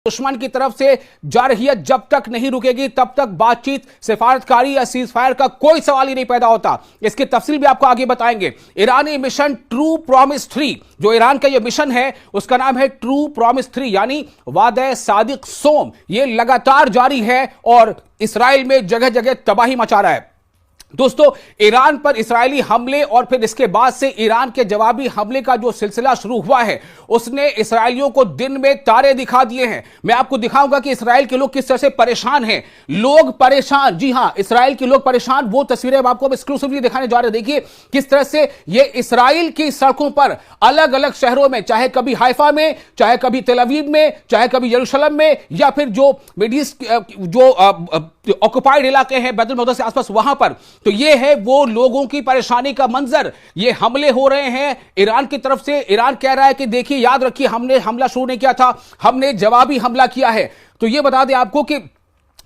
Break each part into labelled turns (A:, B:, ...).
A: दुश्मन की तरफ से जारहियत जब तक नहीं रुकेगी तब तक बातचीत, सिफारतकारी या सीज फायर का कोई सवाल ही नहीं पैदा होता। इसकी तफसील भी आपको आगे बताएंगे। ईरानी मिशन ट्रू प्रॉमिस 3, जो ईरान का यह मिशन है उसका नाम है ट्रू प्रॉमिस 3 यानी वादे सादिक सोम। यह लगातार जारी है और इसराइल में जगह जगह तबाही मचा रहा है। दोस्तों, ईरान पर इस्राएली हमले और फिर इसके बाद से ईरान के जवाबी हमले का जो सिलसिला शुरू हुआ है उसने इसराइलियों को दिन में तारे दिखा दिए हैं। मैं आपको दिखाऊंगा कि इसराइल के लोग किस तरह से परेशान हैं। लोग परेशान, जी हां, इसराइल के लोग परेशान। वो तस्वीरें हम आपको एक्सक्लूसिवली दिखाने जा रहे हैं। देखिए किस तरह से ये इसराइल की सड़कों पर अलग अलग शहरों में, चाहे कभी हाइफा में, चाहे कभी तेल अवीव में, चाहे कभी यरूशलेम में, या फिर जो मिड ईस्ट जो ऑक्युपाइड इलाके हैं बैतुल मुक़द्दस के आसपास, वहां पर, तो ये है वो लोगों की परेशानी का मंजर। ये हमले हो रहे हैं ईरान की तरफ से। ईरान कह रहा है कि देखिए, याद रखिए, हमने हमला शुरू नहीं किया था, हमने जवाबी हमला किया है। तो ये बता दें आपको कि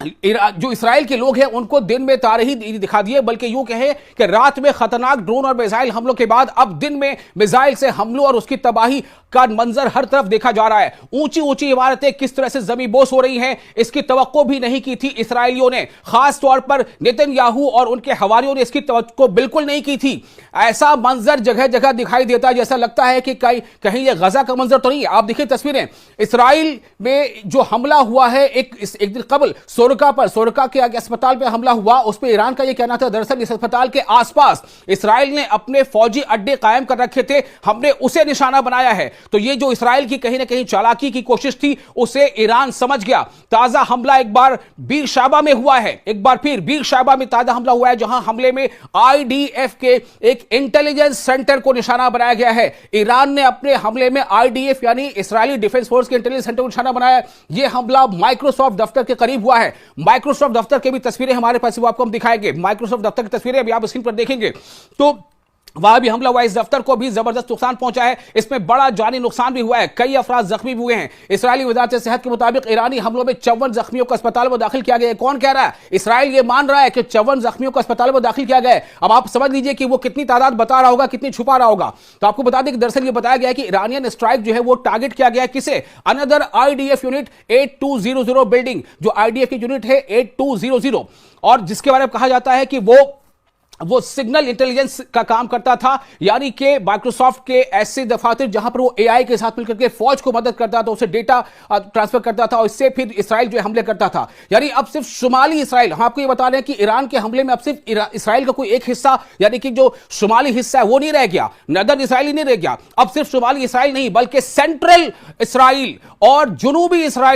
A: जो इसराइल के लोग हैं उनको दिन में तारे ही दिखा दिए, बल्कि यूं कहें कि रात में खतरनाक ड्रोन और मिसाइल हमलों के बाद अब दिन में मिसाइल से हमलों और उसकी तबाही का मंजर हर तरफ देखा जा रहा है। ऊंची ऊंची इमारतें किस तरह से जमींबोस हो रही हैं, इसकी तवक्को भी नहीं की थी इसराइलियों ने। खास तौर पर नेतन्याहू और उनके हवारियों ने इसकी तवक्को बिल्कुल नहीं की थी। ऐसा मंजर जगह जगह दिखाई देता है, जैसा लगता है कि कहीं यह गजा का मंजर तो नहीं है। आप देखिए तस्वीरें, इसराइल में जो हमला हुआ है एक दिन कबल सोरका के अस्पताल पे हमला हुआ, उस पे ईरान का यह कहना था दरअसल इस अस्पताल के आसपास इसराइल ने अपने फौजी अड्डे कायम कर रखे थे, हमने उसे निशाना बनाया है। तो ये जो इसराइल की कहीं ना कहीं चालाकी की कोशिश थी उसे ईरान समझ गया। ताजा हमला एक बार बीर शाबा में हुआ है, एक बार फिर बीर शाबा में ताजा हमला हुआ है, जहां हमले में आईडीएफ के एक इंटेलिजेंस सेंटर को निशाना बनाया गया है। ईरान ने अपने हमले में आईडीएफ यानी इसराइली डिफेंस फोर्स के इंटेलिजेंस सेंटर को निशाना बनाया। यह हमला माइक्रोसॉफ्ट दफ्तर के करीब हुआ है। माइक्रोसॉफ्ट दफ्तर की भी तस्वीरें हमारे पास, वो आपको हम दिखाएंगे। माइक्रोसॉफ्ट दफ्तर की तस्वीरें अभी आप स्क्रीन पर देखेंगे, तो वहां भी हमला हुआ। इस दफ्तर को भी जबरदस्त नुकसान पहुंचा है, इसमें बड़ा जानी नुकसान भी हुआ है, कई अफराद जख्मी भी हुए हैं। इसराइली वजारत सेहत के मुताबिक ईरानी हमलों में 54 जख्मियों को अस्पताल में दाखिल किया गया है। कौन कह रहा है? इसराइल ये मान रहा है कि 54 जख्मियों को अस्पताल में दाखिल किया गया है। अब आप समझ लीजिए कि वो कितनी तादाद बता रहा होगा, कितनी छुपा रहा होगा। तो आपको बता दें कि दरअसल ये बताया गया है कि ईरानियन स्ट्राइक जो है वो टारगेट किया गया है किसे? अनदर आईडीएफ यूनिट 8200 बिल्डिंग, जो आईडीएफ की यूनिट है 8200, और जिसके बारे में कहा जाता है कि वो सिग्नल इंटेलिजेंस का काम करता था, यानी कि माइक्रोसॉफ्ट के ऐसे दफातर जहां पर वो एआई के साथ मिलकर के फौज को मदद करता था, उसे डेटा ट्रांसफर करता था और इससे फिर इसराइल जो हमले करता था। यानी अब सिर्फ शुमाली इसराइल, हम आपको ये बता रहे हैं कि ईरान के हमले में अब सिर्फ इसराइल का कोई एक हिस्सा, यानी कि जो शुमाली हिस्सा है वो नहीं रह गया, नदर इसराइल ही नहीं रह गया। अब सिर्फ शुमाली इसराइल नहीं बल्कि सेंट्रल इसराइल और जुनूबी इसराइल